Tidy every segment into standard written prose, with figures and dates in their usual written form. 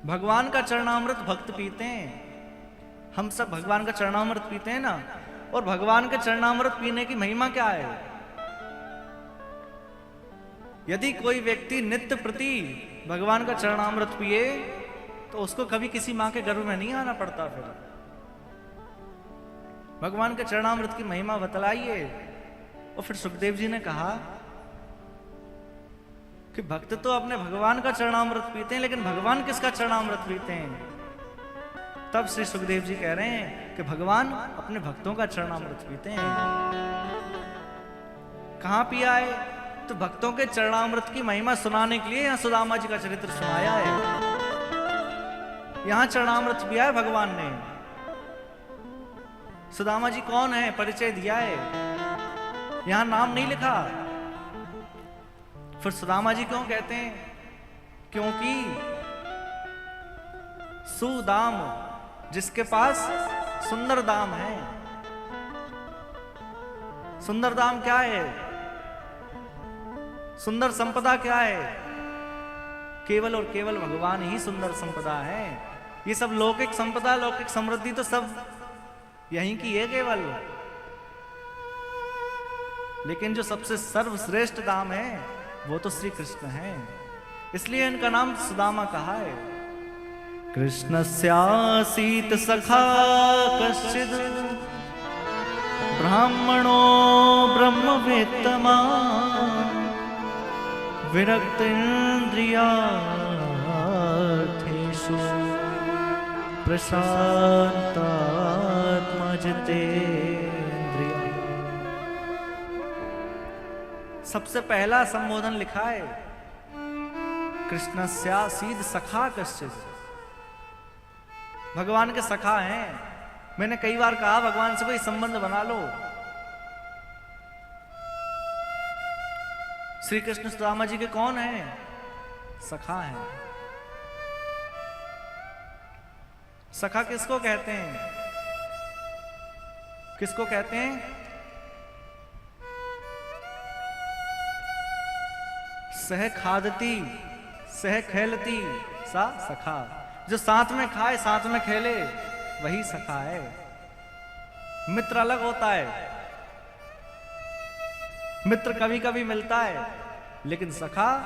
भगवान का चरणामृत भक्त पीते हैं। हम सब भगवान का चरणामृत पीते हैं ना, और भगवान के चरणामृत पीने की महिमा क्या है? यदि कोई व्यक्ति नित्य प्रति भगवान का चरणामृत पिए तो उसको कभी किसी मां के गर्भ में नहीं आना पड़ता। फिर भगवान के चरणामृत की महिमा बतलाइए। और फिर सुखदेव जी ने कहा कि भक्त तो अपने भगवान का चरणामृत पीते हैं, लेकिन भगवान किसका चरणामृत पीते हैं? तब श्री सुखदेव जी कह रहे हैं कि भगवान अपने भक्तों का चरणामृत पीते हैं। कहां पिया है? तो भक्तों के चरणामृत की महिमा सुनाने के लिए यहां सुदामा जी का चरित्र सुनाया है। यहां चरणामृत पिया है भगवान ने। सुदामा जी कौन है परिचय दिया है, यहां नाम नहीं लिखा। फिर सुदामा जी क्यों कहते हैं? क्योंकि सुदाम, जिसके पास सुंदर दाम है। सुंदर दाम क्या है? सुंदर संपदा क्या है? केवल और केवल भगवान ही सुंदर संपदा है। ये सब लौकिक संपदा, लौकिक समृद्धि तो सब यहीं की है केवल, लेकिन जो सबसे सर्वश्रेष्ठ दाम है वो तो श्री कृष्ण है। इसलिए इनका नाम सुदामा कहा है। कृष्णस्यासीत सखा कश्चिद ब्राह्मणो ब्रह्मवेत्तमा विरक्तेन्द्रियार्थेषु प्रशांतात्मा जितेन्द्रिय। सबसे पहला संबोधन लिखा है कृष्णस्यासीद सखा कश्चिद। भगवान के सखा हैं। मैंने कई बार कहा भगवान से कोई संबंध बना लो। श्री कृष्ण सुदामा जी के कौन हैं? सखा हैं। सखा किसको कहते हैं? किसको कहते हैं? सह खादती सह खेलती सा सखा। जो साथ में खाए साथ में खेले वही सखा है। मित्र अलग होता है। मित्र कभी कभी मिलता है, लेकिन सखा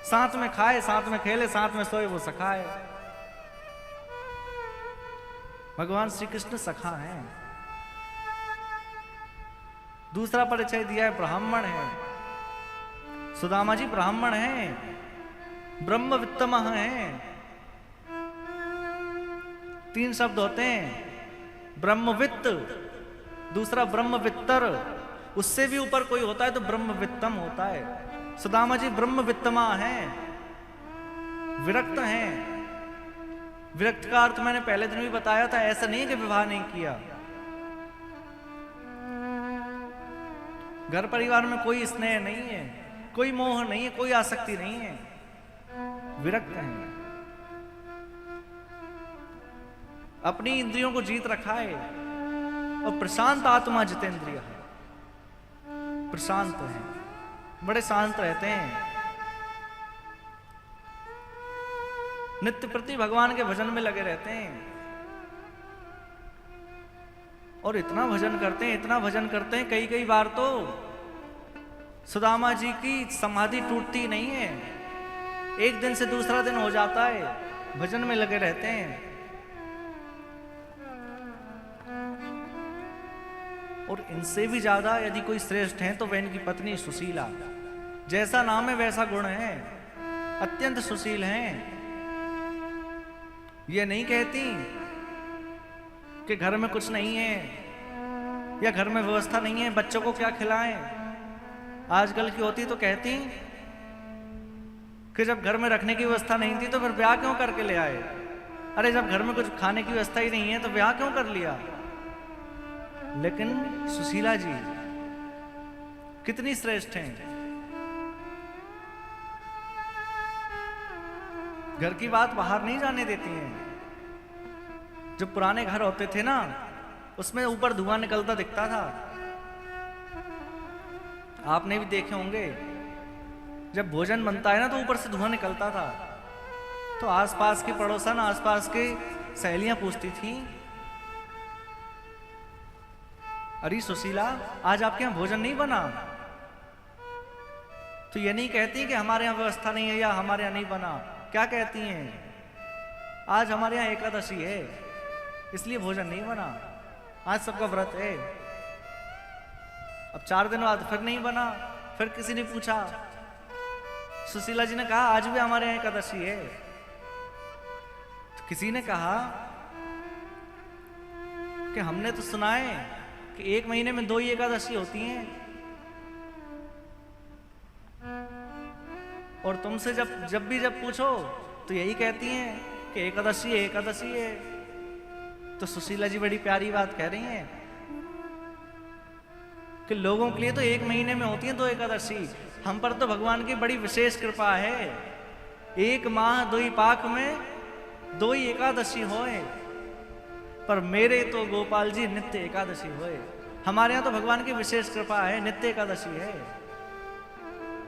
साथ में खाए साथ में खेले साथ में सोए वो सखा है। भगवान श्री कृष्ण सखा हैं। दूसरा परिचय दिया है ब्राह्मण है। सुदामा जी ब्राह्मण हैं, ब्रह्मवित्तम हैं। 3 शब्द होते हैं, ब्रह्मवित्त, दूसरा ब्रह्मवित्तर, उससे भी ऊपर कोई होता है तो ब्रह्मवित्तम होता है। सुदामा जी ब्रह्मवित्तमा हैं, विरक्त हैं। विरक्त का अर्थ मैंने पहले दिन भी बताया था। ऐसा नहीं है कि विवाह नहीं किया। घर परिवार में कोई स्नेह नहीं है, कोई मोह नहीं है, कोई आसक्ति नहीं है। विरक्त हैं। अपनी इंद्रियों को जीत रखा है और प्रशांत आत्मा जितेंद्रिय है। प्रशांत हैं, बड़े शांत रहते हैं। नित्य प्रति भगवान के भजन में लगे रहते हैं। और इतना भजन करते हैं, इतना भजन करते हैं, कई कई बार तो सुदामा जी की समाधि टूटती नहीं है। एक दिन से दूसरा दिन हो जाता है, भजन में लगे रहते हैं। और इनसे भी ज्यादा यदि कोई श्रेष्ठ है तो वह इनकी पत्नी सुशीला। जैसा नाम है वैसा गुण है, अत्यंत सुशील हैं। ये नहीं कहती कि घर में कुछ नहीं है या घर में व्यवस्था नहीं है, बच्चों को क्या खिलाएं। आजकल की होती तो कहती कि जब घर में रखने की व्यवस्था नहीं थी तो फिर ब्याह क्यों करके ले आए। अरे जब घर में कुछ खाने की व्यवस्था ही नहीं है तो ब्याह क्यों कर लिया। लेकिन सुशीला जी कितनी श्रेष्ठ हैं। घर की बात बाहर नहीं जाने देती हैं। जो पुराने घर होते थे ना, उसमें ऊपर धुआं निकलता दिखता था। आपने भी देखे होंगे, जब भोजन बनता है ना तो ऊपर से धुआं निकलता था। तो आसपास के पड़ोसन, आसपास के सहेलियां पूछती थी, अरे सुशीला, आज आपके यहाँ भोजन नहीं बना? तो ये नहीं कहती कि हमारे यहाँ व्यवस्था नहीं है या हमारे यहाँ नहीं बना। क्या कहती हैं? आज हमारे यहाँ एकादशी है, इसलिए भोजन नहीं बना, आज सबका व्रत है। अब 4 दिन बाद फिर नहीं बना, फिर किसी ने पूछा, सुशीला जी ने कहा आज भी हमारे यहाँ एकादशी है। तो किसी ने कहा कि हमने तो सुना है कि 1 महीने में 2 ही एकादशी होती हैं, और तुमसे जब भी पूछो तो यही कहती हैं कि एकादशी है, एकादशी है। तो सुशीला जी बड़ी प्यारी बात कह रही हैं कि लोगों के लिए तो 1 महीने में होती हैं 2 एकादशी, हम पर तो भगवान की बड़ी विशेष कृपा है। 1 माह 2 पाक में 2 ही एकादशी होए, पर मेरे तो गोपाल जी नित्य एकादशी होए। हमारे यहाँ तो भगवान की विशेष कृपा है, नित्य एकादशी है।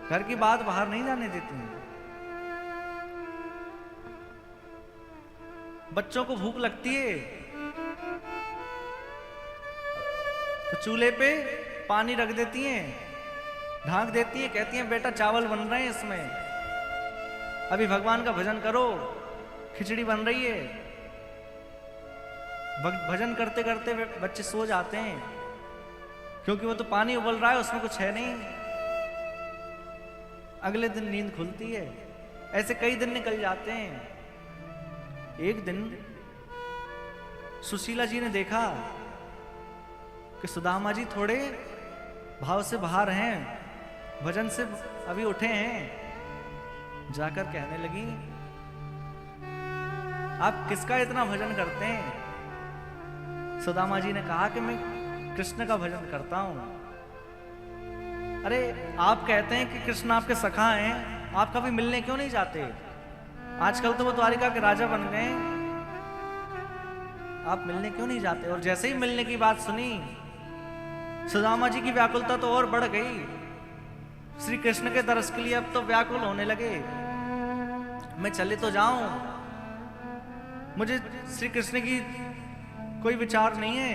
घर की बात बाहर नहीं जाने देती हैं। बच्चों को भूख लगती है तो चूल्हे पे पानी रख देती हैं, ढांक देती हैं, कहती हैं बेटा चावल बन रहे हैं इसमें, अभी भगवान का भजन करो, खिचड़ी बन रही है। भजन करते करते बच्चे सो जाते हैं, क्योंकि वो तो पानी उबल रहा है, उसमें कुछ है नहीं। अगले दिन नींद खुलती है। ऐसे कई दिन निकल जाते हैं। एक दिन सुशीला जी ने देखा कि सुदामा जी थोड़े भाव से बाहर हैं, भजन से अभी उठे हैं। जाकर कहने लगी, आप किसका इतना भजन करते हैं? सुदामा जी ने कहा कि मैं कृष्ण का भजन करता हूं। अरे आप कहते हैं कि कृष्ण आपके सखा हैं, आप कभी मिलने क्यों नहीं जाते? आजकल तो वो द्वारिका के राजा बन गए, आप मिलने क्यों नहीं जाते? और जैसे ही मिलने की बात सुनी, सुदामा जी की व्याकुलता तो और बढ़ गई। श्री कृष्ण के दर्शन के लिए अब तो व्याकुल होने लगे। मैं चले तो जाऊं, मुझे श्री कृष्ण की कोई विचार नहीं है,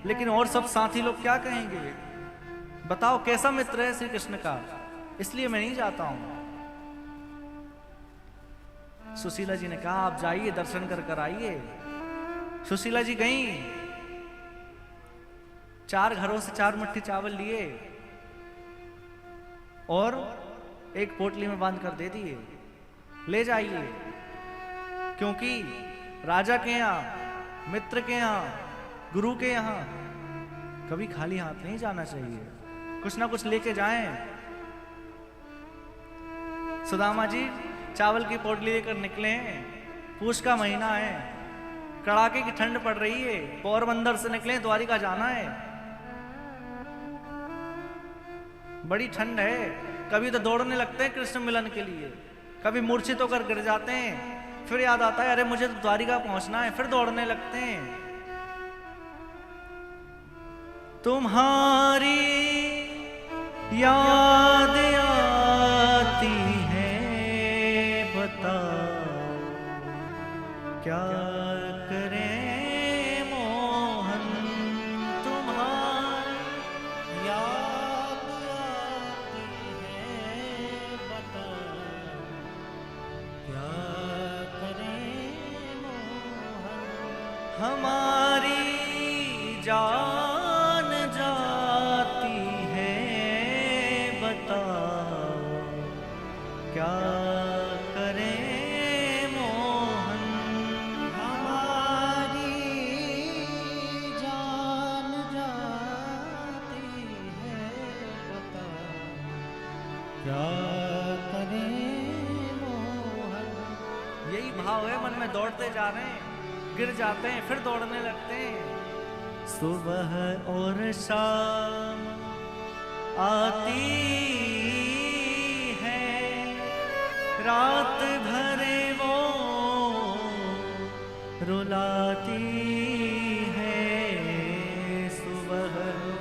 लेकिन और सब साथी लोग क्या कहेंगे? बताओ कैसा मित्र है श्री कृष्ण का, इसलिए मैं नहीं जाता हूं। सुशीला जी ने कहा आप जाइए, दर्शन कर आइए। सुशीला जी गईं, 4 घरों से 4 मुट्ठी चावल लिए और एक पोटली में बांध कर दे दिए, ले जाइए। क्योंकि राजा के यहाँ, मित्र के यहाँ, गुरु के यहाँ कभी खाली हाथ नहीं जाना चाहिए, कुछ ना कुछ लेके जाएं। सुदामा जी चावल की पोटली लेकर निकले हैं। पूष का महीना है, कड़ाके की ठंड पड़ रही है, पोरबंदर से निकले, द्वारिका जाना है, बड़ी ठंड है। कभी तो दौड़ने लगते हैं कृष्ण मिलन के लिए, कभी मूर्छित होकर गिर जाते हैं, फिर याद आता है अरे मुझे तो द्वारिका पहुंचना है, फिर दौड़ने लगते हैं। तुम्हारी याद आती है, बताओ क्या करें मोहन, तुम्हारी याद आती है, बताओ क्या करें मोहन। हमारी जान जाती है, बताओ क्या करें मोहन। हमारी जान जाती है, बताओ क्या करें मोहन। यही भाव है मन में, दौड़ते जा रहे हैं, गिर जाते हैं, फिर दौड़ने लगते हैं। सुबह और शाम आती है, रात भर वो रुलाती है। सुबह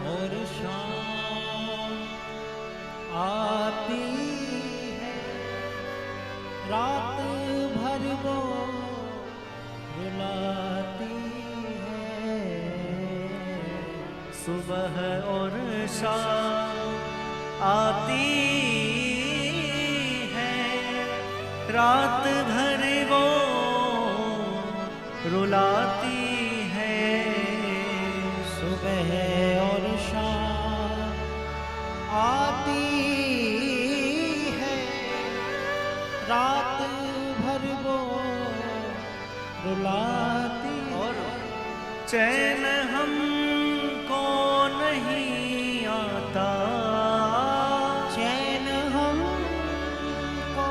और शाम आती है, रात भर वो सुबह और शाम आती है, रात भर वो रुलाती है। सुबह और शाम आती है, रात भर वो रुलाती और चैन हमको नहीं आता, चैन हमको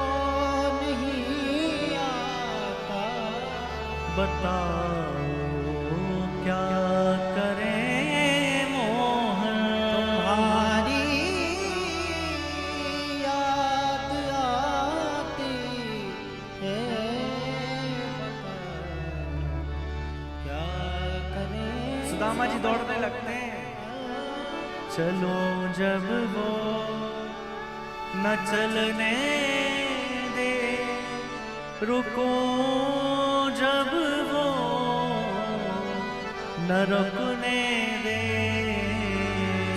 नहीं आता। बताओ क्या करें मोहन, तुम्हारी याद आती है, क्या करें। सुदामा जी दौड़ने लगते हैं। चलो जब वो न चलने दे, रुको जब वो न रुकने दे।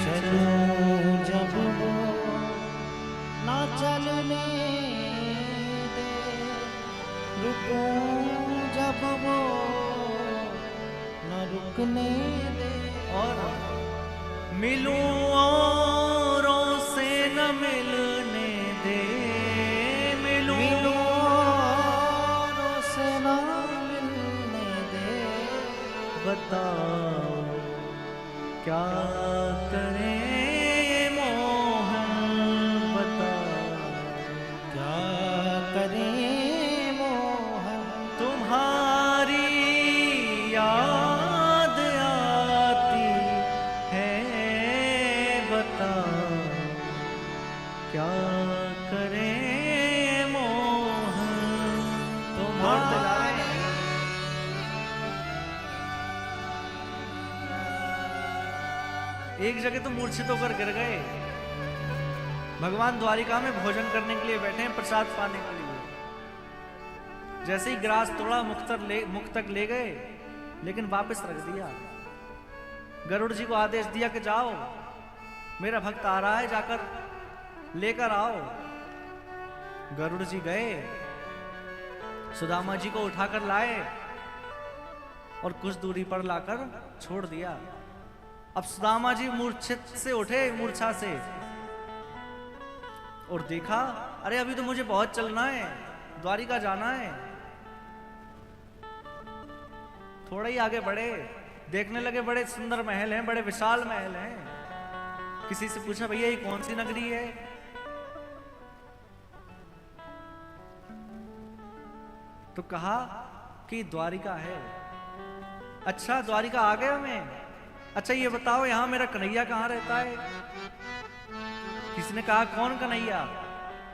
चलो जब वो ना चलने दे, रुको जब वो न रुकने दे। और मिलूं औरों से न मिलने दे, मिलूं औरों से ना मिलने दे। बताओ क्या करें मोहन, बताओ क्या करें मोहन। तुम्हारी याद आती है, बताओ क्या करें मोहन। दौड़ते जा रहे हैं। एक जगह तो मूर्छित होकर गिर गए। भगवान द्वारिका में भोजन करने के लिए बैठे हैं, प्रसाद पाने के लिए। जैसे ही ग्रास तोड़ा, मुख तक ले गए, लेकिन वापस रख दिया। गरुड़ जी को आदेश दिया कि जाओ, मेरा भक्त आ रहा है, जाकर लेकर आओ। गरुड़ जी गए, सुदामा जी को उठाकर लाए और कुछ दूरी पर लाकर छोड़ दिया। अब सुदामा जी मूर्छित से उठे, मूर्छा से, और देखा, अरे अभी तो मुझे बहुत चलना है, द्वारिका जाना है। थोड़ा ही आगे बढ़े, देखने लगे बड़े सुंदर महल हैं, बड़े विशाल महल हैं। किसी से पूछा, भैया ये कौन सी नगरी है? तो कहा कि द्वारिका है। अच्छा, द्वारिका आ गए हमें। अच्छा ये बताओ, यहां मेरा कन्हैया कहां रहता है? किसी ने कहा, कौन कन्हैया?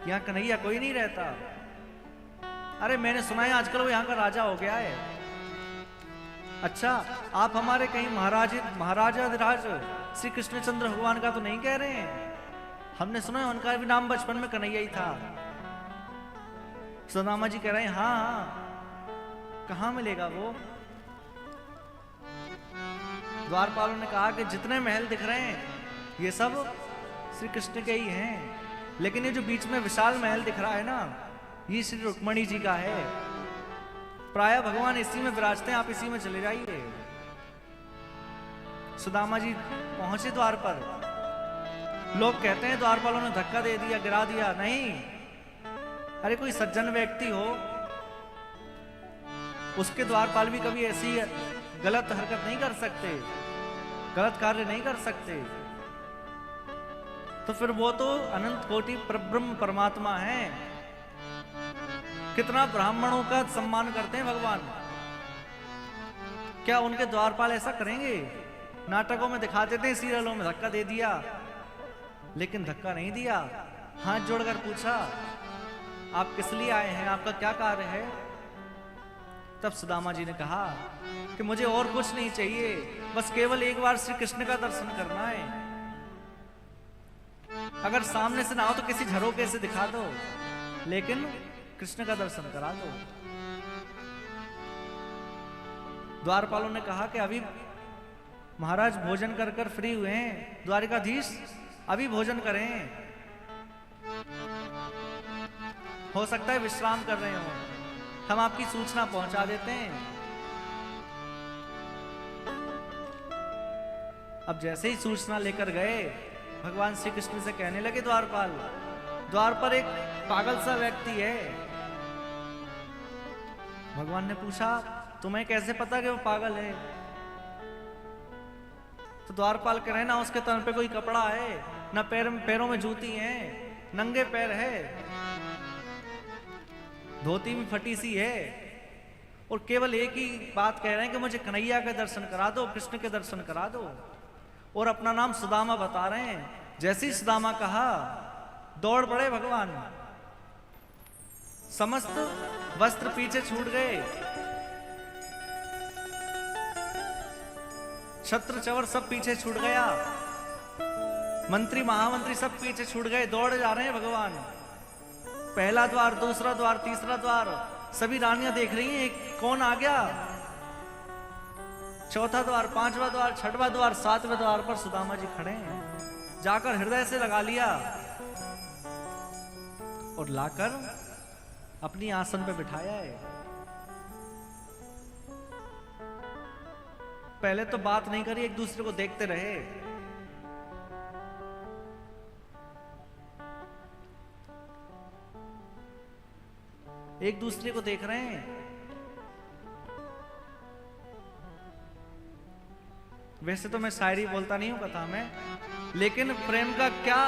यहां कन्हैया कोई नहीं रहता। अरे मैंने सुना है आजकल वो यहां का राजा हो गया है। अच्छा, आप हमारे कहीं महाराजाधिराज श्री कृष्णचंद्र भगवान का तो नहीं कह रहे हैं? हमने सुना है उनका भी नाम बचपन में कन्हैया ही था। सुदामा जी कह रहे हैं, हाँ हाँ, कहां मिलेगा वो? द्वारपालों ने कहा कि जितने महल दिख रहे हैं ये सब श्री कृष्ण के ही हैं, लेकिन ये जो बीच में विशाल महल दिख रहा है ना, ये श्री रुक्मणी जी का है। प्राय भगवान इसी में विराजते हैं, आप इसी में चले जाइए। सुदामा जी पहुंचे द्वार पर। लोग कहते हैं द्वारपालों ने धक्का दे दिया, गिरा दिया। नहीं, अरे कोई सज्जन व्यक्ति हो, उसके द्वारपाल भी कभी ऐसी गलत हरकत नहीं कर सकते, गलत कार्य नहीं कर सकते। तो फिर वो तो अनंत कोटि परब्रह्म परमात्मा है। कितना ब्राह्मणों का सम्मान करते हैं भगवान। क्या उनके द्वारपाल ऐसा करेंगे? नाटकों में दिखा देते हैं, सीरियलों में धक्का दे दिया, लेकिन धक्का नहीं दिया। हाथ जोड़कर पूछा, आप किस लिए आए हैं, आपका क्या कार्य है? तब सुदामा जी ने कहा कि मुझे और कुछ नहीं चाहिए, बस केवल एक बार श्री कृष्ण का दर्शन करना है। अगर सामने से ना हो तो किसी झरोके से दिखा दो, लेकिन कृष्ण का दर्शन करा दो। द्वारपालों ने कहा कि अभी महाराज भोजन कर कर फ्री हुए हैं, द्वारिकाधीश अभी भोजन करें, हो सकता है विश्राम कर रहे हो, हम आपकी सूचना पहुंचा देते हैं। अब जैसे ही सूचना लेकर गए, भगवान श्री कृष्ण से कहने लगे द्वारपाल, द्वार पर एक पागल सा व्यक्ति है। भगवान ने पूछा, तुम्हें कैसे पता कि वो पागल है? तो द्वारपाल कह रहे, ना उसके तन पे कोई कपड़ा है, ना पैरों में जूती है, नंगे पैर है, धोती भी फटी सी है, और केवल एक ही बात कह रहे हैं कि मुझे कन्हैया के दर्शन करा दो, कृष्ण के दर्शन करा दो, और अपना नाम सुदामा बता रहे हैं। जैसे ही सुदामा कहा, दौड़ पड़े भगवान, समस्त वस्त्र पीछे छूट गए, छत्र चवर सब पीछे छूट गया, मंत्री महामंत्री सब पीछे छूट गए, दौड़ जा रहे हैं भगवान। पहला द्वार, दूसरा द्वार, तीसरा द्वार, सभी रानियां देख रही हैं कौन आ गया। चौथा द्वार, पांचवा द्वार, छठवां द्वार, सातवें द्वार पर सुदामा जी खड़े हैं। जाकर हृदय से लगा लिया और लाकर अपनी आसन पे बिठाया है। पहले तो बात नहीं करी, एक दूसरे को देखते रहे। एक दूसरे को देख रहे हैं। वैसे तो मैं शायरी बोलता नहीं हूं कथा में, लेकिन प्रेम का क्या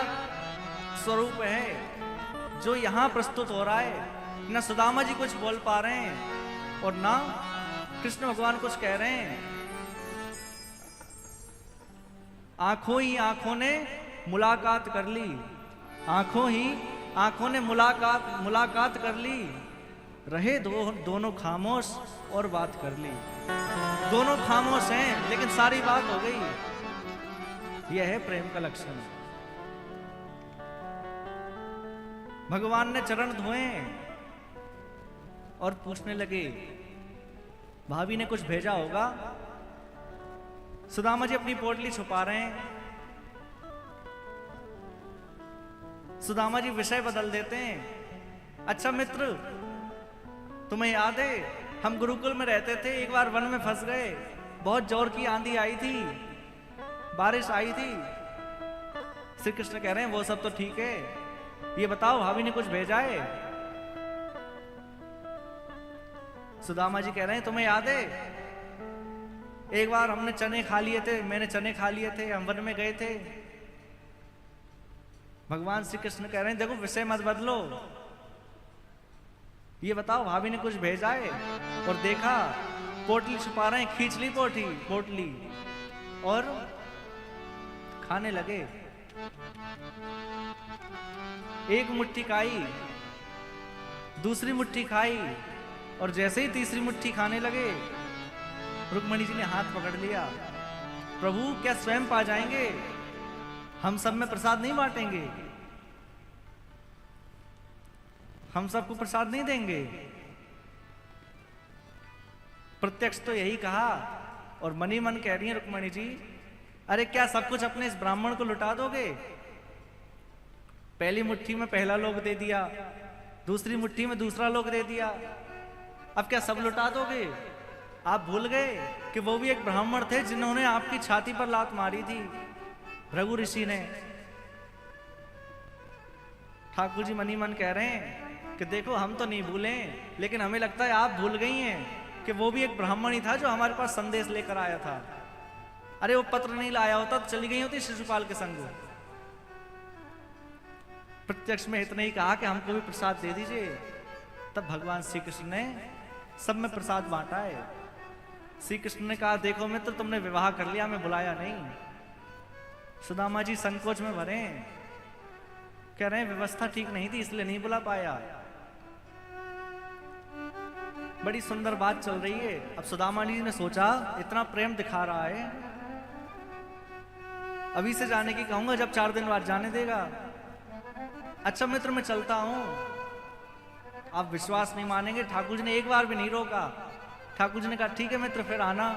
स्वरूप है जो यहां प्रस्तुत हो रहा है। ना सुदामा जी कुछ बोल पा रहे हैं और ना कृष्ण भगवान कुछ कह रहे हैं। आंखों ही आंखों ने मुलाकात कर ली, आंखों ही आंखों ने मुलाकात कर ली, रहे दोनों खामोश और बात कर ली। दोनों खामोश हैं लेकिन सारी बात हो गई। यह है प्रेम का लक्षण। भगवान ने चरण धोए और पूछने लगे, भाभी ने कुछ भेजा होगा। सुदामा जी अपनी पोटली छुपा रहे हैं। सुदामा जी विषय बदल देते हैं। अच्छा मित्र, तुम्हें याद है हम गुरुकुल में रहते थे, एक बार वन में फंस गए, बहुत जोर की आंधी आई थी, बारिश आई थी। श्री कृष्ण कह रहे हैं वो सब तो ठीक है, ये बताओ भाभी ने कुछ भेजा है? सुदामा जी कह रहे हैं तुम्हें याद है एक बार हमने चने खा लिए थे, मैंने चने खा लिए थे, हम वन में गए थे। भगवान श्री कृष्ण कह रहे हैं देखो विषय मत बदलो, ये बताओ भाभी ने कुछ भेजा है? और देखा पोटली छुपा रहे हैं, खींच ली पोटली और खाने लगे। एक मुट्ठी खाई, दूसरी मुट्ठी खाई, और जैसे ही तीसरी मुट्ठी खाने लगे रुक्मणी जी ने हाथ पकड़ लिया। प्रभु क्या स्वयं पा जाएंगे? हम सब में प्रसाद नहीं बांटेंगे, हम सबको प्रसाद नहीं देंगे। प्रत्यक्ष तो यही कहा और मनी मन कह रही है रुक्मणी जी, अरे क्या सब कुछ अपने इस ब्राह्मण को लुटा दोगे? पहली मुट्ठी में पहला लोग दे दिया, दूसरी मुट्ठी में दूसरा लोग दे दिया, अब क्या सब लुटा दोगे? आप भूल गए कि वो भी एक ब्राह्मण थे जिन्होंने आपकी छाती पर लात मारी थी, भृगु ऋषि ने। ठाकुर जी मनी मन कह रहे हैं कि देखो हम तो नहीं भूले, लेकिन हमें लगता है आप भूल गई हैं कि वो भी एक ब्राह्मण ही था जो हमारे पास संदेश लेकर आया था। अरे वो पत्र नहीं लाया होता तो चली गई होती शिशुपाल के संग। प्रत्यक्ष में इतना ही कहा कि हमको भी प्रसाद दे दीजिए। तब भगवान श्री कृष्ण ने सब में प्रसाद बांटा है। श्री कृष्ण ने कहा देखो मित्र, तुमने विवाह कर लिया, हमें बुलाया नहीं। सुदामा जी संकोच में भरे, कह रहे हैं व्यवस्था ठीक नहीं थी इसलिए नहीं बुला पाया। बड़ी सुंदर बात चल रही है। अब सुदामा जी ने सोचा इतना प्रेम दिखा रहा है, अभी से जाने की कहूंगा, जब 4 दिन बाद जाने देगा। अच्छा मित्र मैं चलता हूं। आप विश्वास नहीं मानेंगे, ठाकुर जी ने एक बार भी नहीं रोका। ठाकुर जी ने कहा ठीक है मित्र फिर आना।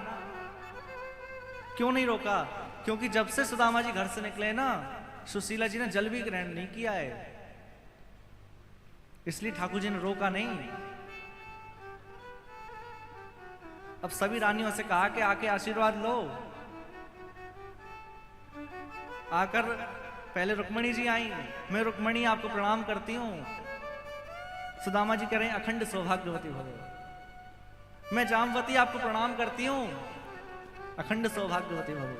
क्यों नहीं रोका? क्योंकि जब से सुदामा जी घर से निकले ना, सुशीला जी ने जल भी ग्रहण नहीं किया है, इसलिए ठाकुर जी ने रोका नहीं। अब सभी रानियों से कहा कि आके आशीर्वाद लो। आकर पहले रुक्मणी जी आई, मैं रुक्मणी आपको प्रणाम करती हूं। सुदामा जी कह रहे हैं अखंड सौभाग्यवती भव। मैं जामवती आपको प्रणाम करती हूं, अखंड सौभाग्यवती भव।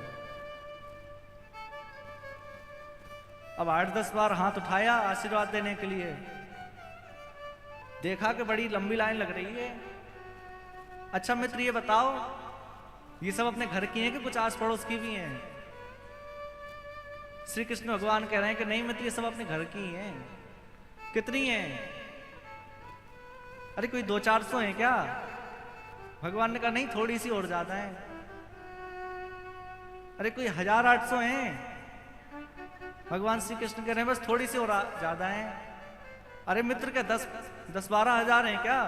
अब 8-10 बार हाथ उठाया आशीर्वाद देने के लिए, देखा कि बड़ी लंबी लाइन लग रही है। अच्छा मित्र ये बताओ, ये सब अपने घर की हैं कि कुछ आस पड़ोस की भी हैं? श्री कृष्ण भगवान कह रहे हैं कि नहीं मित्र, ये सब अपने घर की हैं। कितनी हैं? अरे कोई 200-400 हैं क्या? भगवान ने कहा नहीं, थोड़ी सी और ज्यादा है। अरे कोई 1800 हैं? भगवान श्री कृष्ण कह रहे हैं बस थोड़ी सी और ज्यादा है। अरे मित्र क्या 10-12 हजार हैं क्या?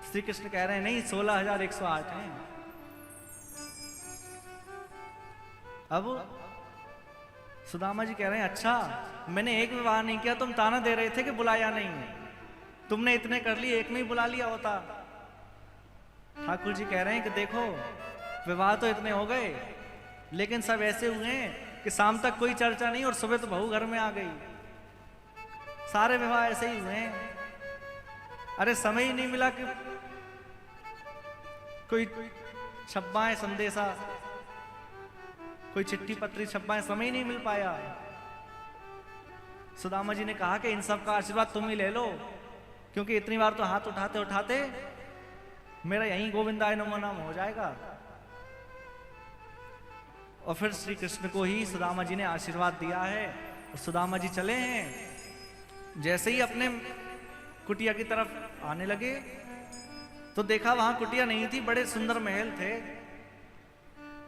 श्री कृष्ण कह रहे हैं नहीं, 16,108 हैं। अब सुदामा जी कह रहे हैं अच्छा, मैंने एक विवाह नहीं किया, तुम ताना दे रहे थे कि बुलाया नहीं, तुमने इतने कर लिए, एक में ही बुला लिया होता। ठाकुर जी कह रहे हैं कि देखो विवाह तो इतने हो गए, लेकिन सब ऐसे हुए हैं कि शाम तक कोई चर्चा नहीं और सुबह तो बहू घर में आ गई। सारे विवाह ऐसे ही हुए हैं। अरे समय ही नहीं मिला कि कोई छप्पाएं संदेशा, कोई चिट्ठी पत्री छप्पाएं, समय ही नहीं मिल पाया। सुदामा जी ने कहा कि इन सब का आशीर्वाद तुम ही ले लो, क्योंकि इतनी बार तो हाथ उठाते उठाते मेरा यहीं गोविंदाय नमो नाम हो जाएगा। और फिर श्री कृष्ण को ही सुदामा जी ने आशीर्वाद दिया है और सुदामा जी चले हैं। जैसे ही अपने कुटिया की तरफ आने लगे तो देखा वहां कुटिया नहीं थी, बड़े सुंदर महल थे।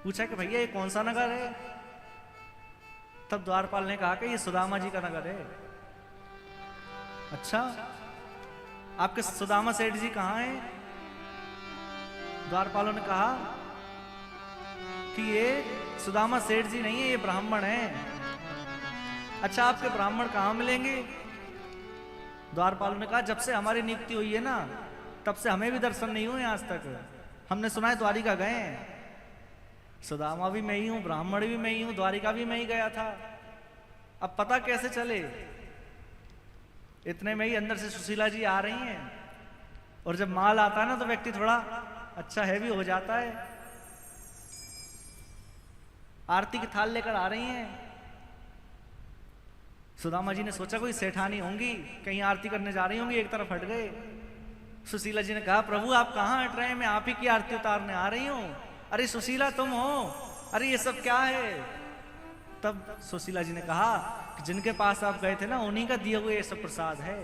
पूछा कि भैया ये कौन सा नगर है? तब द्वारपाल ने कहा कि ये सुदामा जी का नगर है। अच्छा, आपके सुदामा सेठ जी कहाँ हैं? द्वारपालों ने कहा कि ये सुदामा सेठ जी नहीं है, ये ब्राह्मण है। अच्छा, आपके ब्राह्मण कहाँ मिलेंगे? द्वारपालों ने कहा जब से हमारी नियुक्ति हुई है ना, तब से हमें भी दर्शन नहीं हुए आज तक। हमने सुना है द्वारिका गए हैं। सुदामा भी मैं ही हूं, ब्राह्मण भी मैं ही हूं, द्वारिका भी मैं ही गया था। अब पता कैसे चले? इतने में ही अंदर से सुशीला जी आ रही हैं, और जब माल आता है ना तो व्यक्ति थोड़ा अच्छा हैवी हो जाता है। आरती की थाल लेकर आ रही हैं। सुदामा जी ने सोचा कोई सेठानी होंगी, कहीं आरती करने जा रही होंगी, एक तरफ हट गए। सुशीला जी ने कहा प्रभु आप कहाँ हट रहे हैं, मैं आप ही की आरती उतारने आ रही हूँ। अरे सुशीला तुम हो? अरे ये सब क्या है? तब सुशीला जी ने कहा कि जिनके पास आप गए थे ना, उन्हीं का दिया हुआ ये सब प्रसाद है।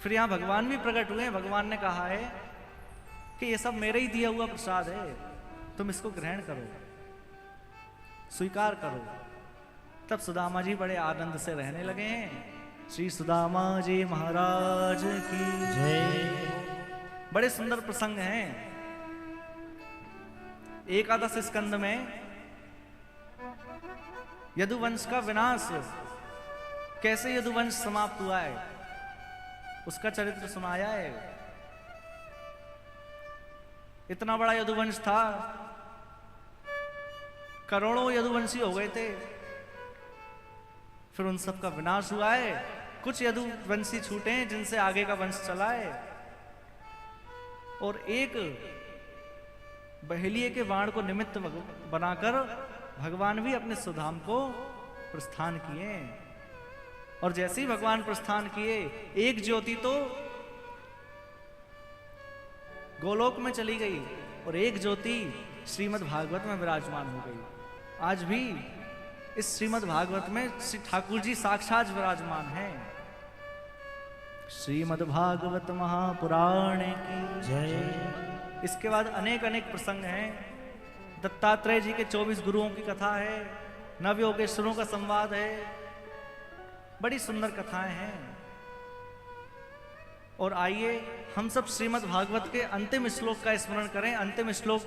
फिर यहाँ भगवान भी प्रकट हुए। भगवान ने कहा है कि ये सब मेरे ही दिया हुआ प्रसाद है, तुम इसको ग्रहण करो, स्वीकार करो। तब सुदामा जी बड़े आनंद से रहने लगे हैं। श्री सुदामा जी महाराज की जय। बड़े सुंदर प्रसंग हैं। एकादश स्कंद में यदुवंश का विनाश, कैसे यदुवंश समाप्त हुआ है, उसका चरित्र सुनाया है। इतना बड़ा यदुवंश था, करोड़ों यदुवंशी हो गए थे। फिर उन सब का विनाश हुआ है। कुछ यदुवंशी छूटे हैं जिनसे आगे का वंश चला है। और एक बहेलिये के बाण को निमित्त बनाकर भगवान भी अपने सुधाम को प्रस्थान किए। और जैसे ही भगवान प्रस्थान किए, एक ज्योति तो गोलोक में चली गई और एक ज्योति श्रीमद् भागवत में विराजमान हो गई। आज भी इस श्रीमद् भागवत में श्री ठाकुर जी साक्षात विराजमान हैं। श्रीमद् भागवत महापुराण की जय। इसके बाद अनेक अनेक प्रसंग हैं। दत्तात्रेय जी के 24 गुरुओं की कथा है, नवयोगेश्वरों का संवाद है, बड़ी सुंदर कथाएं हैं। और आइए हम सब श्रीमद् भागवत के अंतिम श्लोक का स्मरण करें। अंतिम श्लोक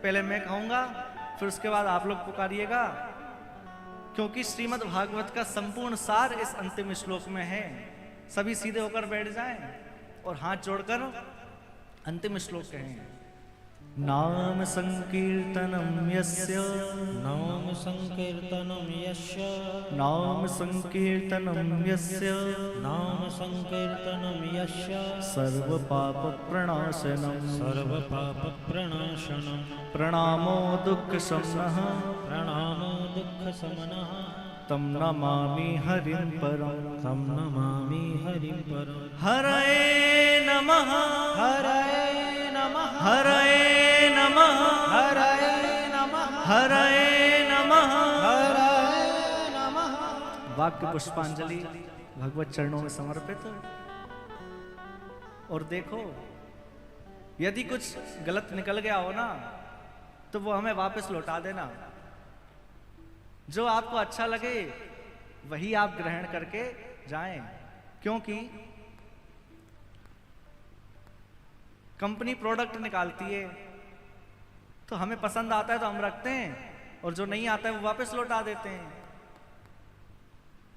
पहले मैं कहूंगा, फिर उसके बाद आप लोग पुकारिएगा, क्योंकि श्रीमद् भागवत का संपूर्ण सार इस अंतिम श्लोक में है। सभी सीधे होकर बैठ जाएं और हाथ जोड़कर अंतिम श्लोक कहें। नाम संकीर्तनम यस्य, नाम संकीर्तनम यस्य, नाम संकीर्तनम यस्य, नाम संकीर्तनम यस्य, सर्व पाप प्रणाशनम, सर्व पाप प्रणाशनम, प्रणामो दुःख शमनः, प्रणामो दुःख शमनः, तम नमामि हरिं परम, तं नमामि हरिं परम। हरये नमः, हरये नमः, हरये नमः, हरये नमः, हरये नमः। हरये नमः। वाक्य पुष्पांजलि भगवत चरणों में समर्पित। और देखो, यदि कुछ गलत निकल गया हो ना, तो वो हमें वापस लौटा देना। जो आपको अच्छा लगे वही आप ग्रहण करके जाएं, क्योंकि कंपनी प्रोडक्ट निकालती है तो हमें पसंद आता है तो हम रखते हैं, और जो नहीं आता है वो वापस लौटा देते हैं।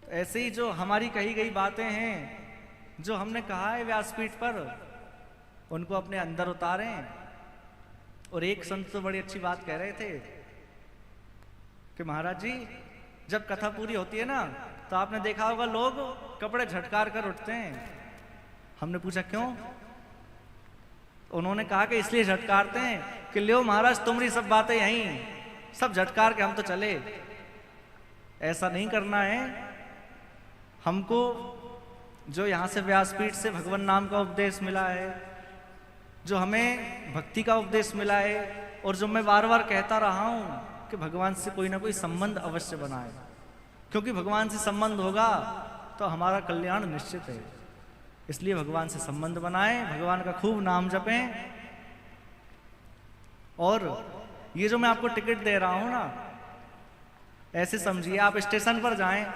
तो ऐसे ही जो हमारी कही गई बातें हैं, जो हमने कहा है व्यासपीठ पर, उनको अपने अंदर उतारें। और एक संत तो बड़ी अच्छी बात कह रहे थे कि महाराज जी, जब कथा पूरी होती है ना, तो आपने देखा होगा लोग कपड़े झटकार कर उठते हैं। हमने पूछा क्यों? उन्होंने कहा कि इसलिए झटकारते हैं कि लो महाराज, तुम्हारी सब बातें यहीं, सब झटकार के हम तो चले। ऐसा नहीं करना है। हमको जो यहाँ से व्यासपीठ से भगवान नाम का उपदेश मिला है, जो हमें भक्ति का उपदेश मिला है, और जो मैं बार बार कहता रहा हूँ कि भगवान से कोई ना कोई संबंध अवश्य बनाए, क्योंकि भगवान से संबंध होगा तो हमारा कल्याण निश्चित है। इसलिए भगवान से संबंध बनाएं, भगवान का खूब नाम जपें। और ये जो मैं आपको टिकट दे रहा हूं ना, ऐसे समझिए आप स्टेशन पर जाएं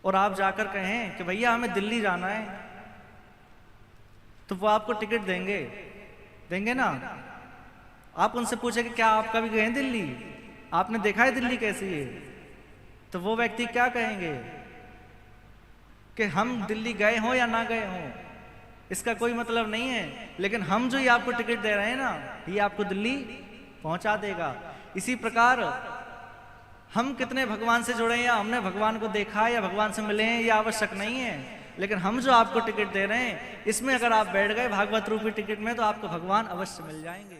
और आप जाकर कहें कि भैया हमें दिल्ली जाना है, तो वो आपको टिकट देंगे ना। आप उनसे पूछे कि क्या आप कभी गए हैं दिल्ली, आपने देखा है दिल्ली कैसी है, तो वो व्यक्ति क्या कहेंगे कि हम दिल्ली गए हों या ना गए हों, इसका कोई मतलब नहीं है। लेकिन हम जो ये आपको टिकट दे रहे हैं ना, ये आपको दिल्ली पहुंचा देगा। इसी प्रकार हम कितने भगवान से जुड़े हैं, या हमने भगवान को देखा है या भगवान से मिले हैं, ये आवश्यक नहीं है। लेकिन हम जो आपको टिकट दे रहे हैं, इसमें अगर आप बैठ गए भागवत रूपी टिकट में, तो आपको भगवान अवश्य मिल जाएंगे।